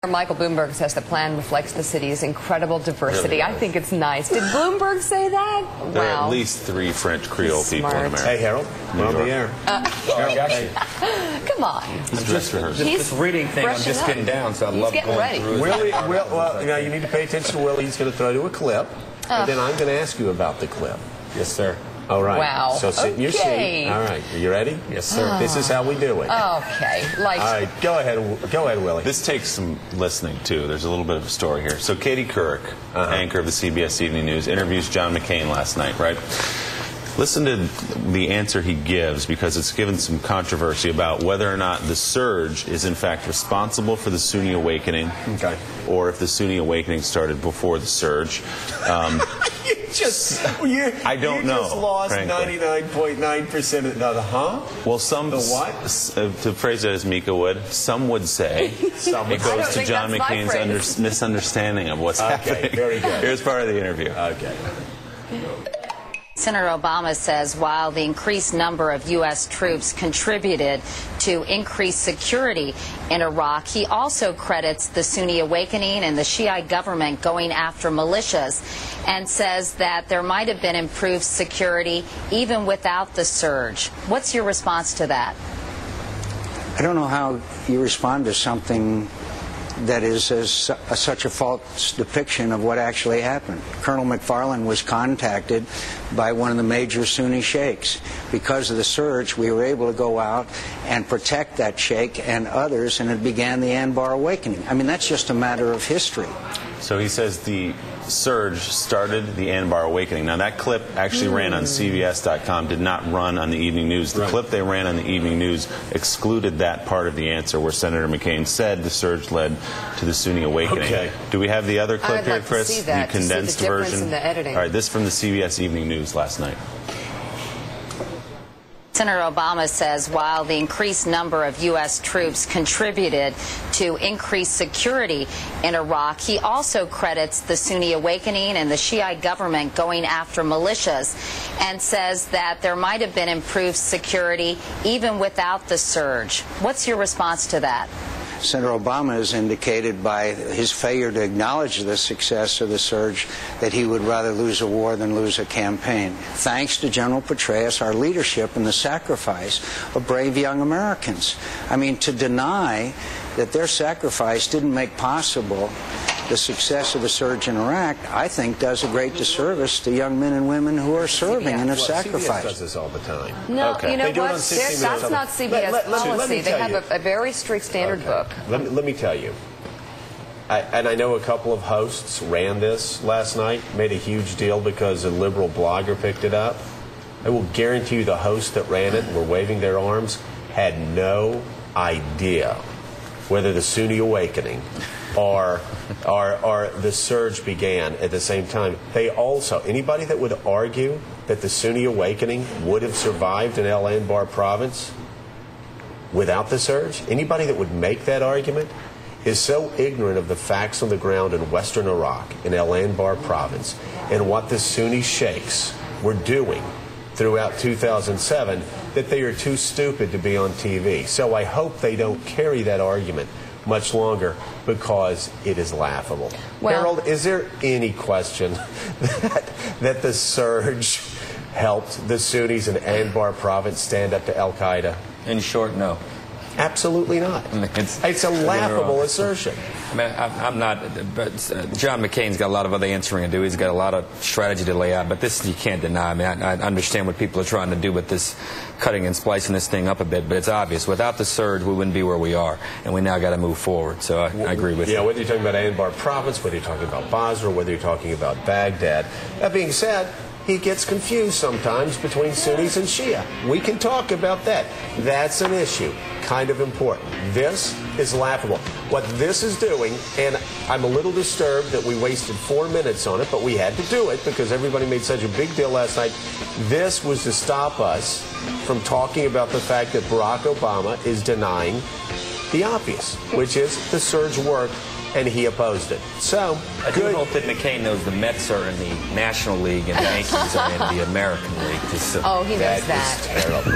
Michael Bloomberg says the plan reflects the city's incredible diversity. Really I think it's nice. Did Bloomberg say that? There are at least 3 French Creole people in America. Hey, Harold. We're on the air. Come on. This reading thing, I'm just getting down, so I love going ready. through it. Willie, well, now you need to pay attention to Willie. He's going to throw to a clip, and then I'm going to ask you about the clip. Yes, sir. All right. Wow. So sit in your seat. All right. Are you ready? Yes, sir. This is how we do it. Okay. Like. All right. Go ahead, Willie. This takes some listening, too. There's a little bit of a story here. So Katie Couric, anchor of the CBS Evening News, interviews John McCain last night, right? Listen to the answer he gives, because it's given some controversy about whether or not the surge is in fact responsible for the Sunni Awakening, or if the Sunni Awakening started before the surge. I don't know. You just lost 99.9% of the Well, some the what? To phrase it as Mika would, some would say it goes to John McCain's misunderstanding of what's happening. Okay, very good. Here's part of the interview. Okay. Senator Obama says while the increased number of U.S. troops contributed to increased security in Iraq, he also credits the Sunni Awakening and the Shiite government going after militias, and says that there might have been improved security even without the surge. What's your response to that? I don't know how you respond to something that is such a false depiction of what actually happened. Colonel McFarland was contacted by one of the major Sunni sheiks. Because of the surge, we were able to go out and protect that sheikh and others, and it began the Anbar Awakening. I mean, that's just a matter of history. So he says the surge started the Anbar Awakening. Now, that clip actually ran on CBS.com, did not run on the Evening News. The clip they ran on the Evening News excluded that part of the answer where Senator McCain said the surge led to the Sunni Awakening. Okay. Do we have the other clip here, Chris? To see that, the condensed to see the difference version? in the editing. All right, this from the CBS Evening News last night. Senator Obama says while the increased number of U.S. troops contributed to increased security in Iraq, he also credits the Sunni Awakening and the Shiite government going after militias, and says that there might have been improved security even without the surge. What's your response to that? Senator Obama has indicated by his failure to acknowledge the success of the surge that he would rather lose a war than lose a campaign. Thanks to General Petraeus, our leadership, and the sacrifice of brave young Americans. I mean, to deny that their sacrifice didn't make possible the success of the surge in Iraq, I think, does a great disservice to young men and women who are serving and have sacrificed. CBS does this all the time. No, you know what? That's not CBS policy. They have a very strict standard book. Let me tell you. And I know a couple of hosts ran this last night, made a huge deal because a liberal blogger picked it up. I will guarantee you the hosts that ran it, were waving their arms, had no idea whether the Sunni Awakening or the surge began at the same time. They also, anybody that would argue that the Sunni Awakening would have survived in Anbar Province without the surge, anybody that would make that argument is so ignorant of the facts on the ground in western Iraq, in Anbar Province, and what the Sunni sheiks were doing throughout 2007, that they are too stupid to be on TV. So I hope they don't carry that argument much longer, because it is laughable. Well, Harold, is there any question that the surge helped the Sunnis in Anbar Province stand up to Al-Qaeda? In short, no. Absolutely not. It's a laughable assertion. I mean, I'm not, but John McCain's got a lot of other answering to do. He's got a lot of strategy to lay out, but this you can't deny. I mean, I understand what people are trying to do with this, cutting and splicing this thing up a bit, but it's obvious. Without the surge, we wouldn't be where we are, and we now got to move forward. So I agree with you. Yeah, whether you're talking about Anbar Province, whether you're talking about Basra, whether you're talking about Baghdad. That being said, he gets confused sometimes between Sunnis and Shia. We can talk about that. That's an issue. Kind of important. This is laughable. What this is doing, and I'm a little disturbed that we wasted 4 minutes on it, but we had to do it because everybody made such a big deal last night. This was to stop us from talking about the fact that Barack Obama is denying the obvious, which is the surge worked, and he opposed it. So, I do hope that McCain knows the Mets are in the National League and the Yankees are in the American League. Oh, he knows that. That is terrible.